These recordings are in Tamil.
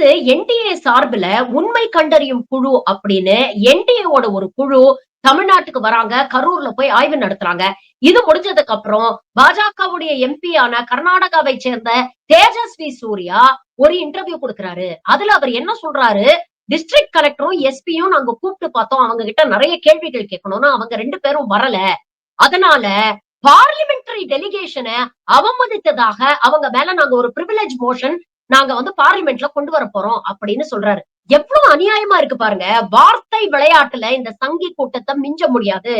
அடுத்து என்டிஏ சார்புல உண்மை கண்டறியும் குழு அப்படின்னு என்டிஏவோட ஒரு குழு தமிழ்நாட்டுக்கு வராங்க. கரூர்ல போய் ஆய்வு நடத்துறாங்க. இது முடிஞ்சதுக்கு அப்புறம் பாஜகவுடைய எம்பி ஆன கர்நாடகாவை சேர்ந்த தேஜஸ்வி சூர்யா ஒரு இன்டர்வியூ குடுக்குறாரு. அதுல அவர் என்ன சொல்றாரு, டிஸ்ட்ரிக்ட் கலெக்டரும், எஸ்பியும் நாங்க கூப்பிட்டு பார்த்தோம். அவங்க கிட்ட நெறைய கேள்விகள் கேட்கணும்னு அவங்க 2 பேரும் வரல. அதனால பார்லிமெண்டரி டெலிகேஷன அவமதித்ததாக அவங்க மேல நாங்க ஒரு பிரிவிலேஜ் மோஷன் நாங்க பார்லிமெண்ட்ல கொண்டு வர போறோம் அப்படின்னு சொல்றாரு. எவ்வளவு அநியாயமா இருக்கு பாருங்க. வார்த்தை விளையாட்டுல இந்த சங்கி கூட்டத்தை மிஞ்ச முடியாது.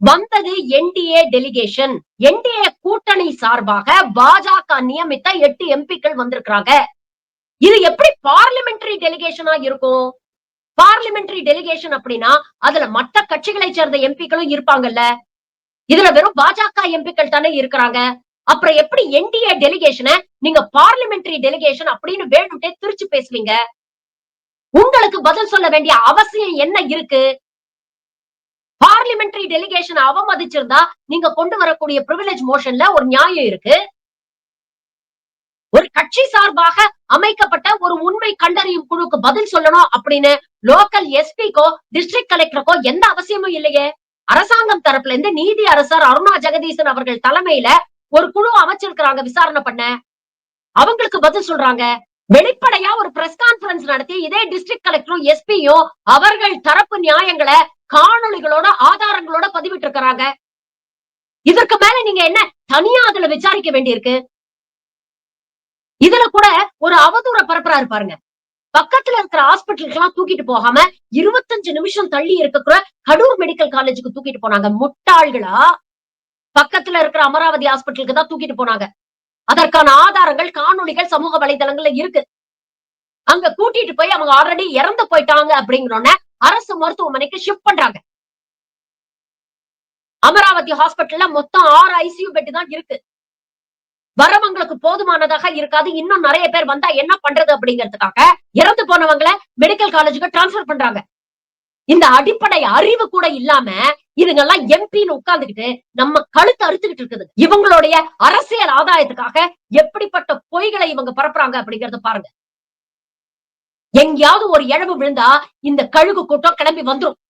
வந்தது என்டிஏ டெலிகேஷன். என்டிஏ கூட்டணி சார்பாக பாஜக நியமித்த 8 எம்பிக்கள் வந்திருக்காங்க. இது எப்படி பார்லிமெண்டரி டெலிகேஷனா இருக்கும்? பார்லிமெண்டரி டெலிகேஷன் அப்படின்னா அதுல மற்ற கட்சிகளை சேர்ந்த எம்பிக்களும் இருப்பாங்கல்ல. இதுல வெறும் பாஜக எம்பிக்கள் தானே இருக்கிறாங்க. அப்புறம் எப்படி என்டிஏ டெலிகேஷன நீங்க பார்லிமெண்டரி டெலிகேஷன் அப்படின்னு வேணும்ட்டே திரிச்சு பேசுவீங்க? உங்களுக்கு பதில் சொல்ல வேண்டிய அவசியம் என்ன இருக்கு? பார்லிமெண்டரி டெலிகேஷன் அவமதிச்சிருந்தா நீங்க கொண்டு வரக்கூடிய பிரிவிலேஜ் மோஷன்ல ஒரு நியாயம் இருக்கு. ஒரு கட்சி சார்பாக அமைக்கப்பட்ட ஒரு உண்மை கண்டறியும் குழுக்கு பதில் சொல்லணும் அப்படின்னு லோக்கல் எஸ்பிக்கோ டிஸ்ட்ரிக்ட் கலெக்டருக்கோ எந்த அவசியமும் இல்லையே. அரசாங்கம் தரப்புல இருந்து நீதி அரசர் அருணா ஜெகதீசன் அவர்கள் தலைமையில ஒரு குழு அமைச்சிருக்கிறாங்க விசாரணை பண்ண. அவங்களுக்கு பதில் சொல்றாங்க. வெளிப்படையா ஒரு பிரஸ் கான்பரன்ஸ் நடத்தி இதே டிஸ்ட்ரிக்ட் கலெக்டரும் எஸ்பியும் அவர்கள் தரப்பு நியாயங்களை காணொளிகளோட ஆதாரங்களோட பதிவிட்டு இருக்கிறாங்க. இதற்கு மேல நீங்க என்ன தனியா அதுல விசாரிக்க வேண்டியிருக்கு? இதுல கூட ஒரு அவதூற பரப்புறாரு பாருங்க. பக்கத்துல இருக்கிற ஹாஸ்பிட்டலுக்கு எல்லாம் தூக்கிட்டு போகாம 25 நிமிஷம் தள்ளி இருக்கிற கடூர் மெடிக்கல் காலேஜுக்கு தூக்கிட்டு போனாங்க. முட்டாள்களா? பக்கத்துல இருக்கிற அமராவதி ஹாஸ்பிட்டலுக்கு தான் தூக்கிட்டு போனாங்க. அதற்கான ஆதாரங்கள், காணொளிகள் சமூக வலைதளங்கள்ல இருக்கு. அங்க கூட்டிட்டு போய் அவங்க ஆல்ரெடி இறந்து போயிட்டாங்க அப்படிங்கிறோன்ன அரசு மருத்துவமனைக்கு ஷிஃப்ட் பண்றாங்க. அமராவதி ஹாஸ்பிட்டல்ல மொத்தம் 6 ஐசியூ பெட் தான் இருக்கு. வரவங்களுக்கு போதுமானதாக இருக்காது. இன்னும் நிறைய பேர் வந்தா என்ன பண்றது அப்படிங்கிறதுக்காக இறந்து போனவங்களை மெடிக்கல் காலேஜுக்கு டிரான்ஸ்பர் பண்றாங்க. இந்த அடிப்படை அறிவு கூட இல்லாம இதுங்கெல்லாம் எம்பின்னு உட்கார்ந்துகிட்டு நம்ம கழுத்து அறுத்துக்கிட்டு இருக்குது. இவங்களுடைய அரசியல் ஆதாயத்துக்காக எப்படிப்பட்ட பொய்களை இவங்க பரப்புறாங்க அப்படிங்கறத பாருங்க. எங்கேயாவது ஒரு இழவு விழுந்தா இந்த கழுகு கூட்டம் கிளம்பி வந்துரும்.